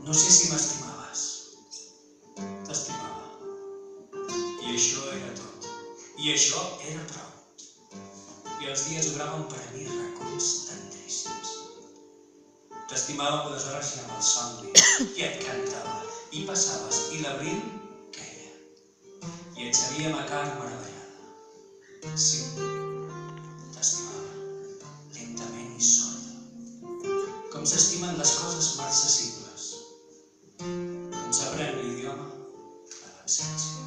No sé si m'estimaves. T'estimava. I això era tot. I això era prou. I els dies obraven per a mi racons tan tríssims. T'estimava que les hores anava al somni i et cantava. I passaves i l'abril queia. I et sabíem a carn meravellada. Sí, t'estimava, lentament i sorda. Com s'estimen les coses marcessibles. Com s'aprèn l'idioma de l'absència.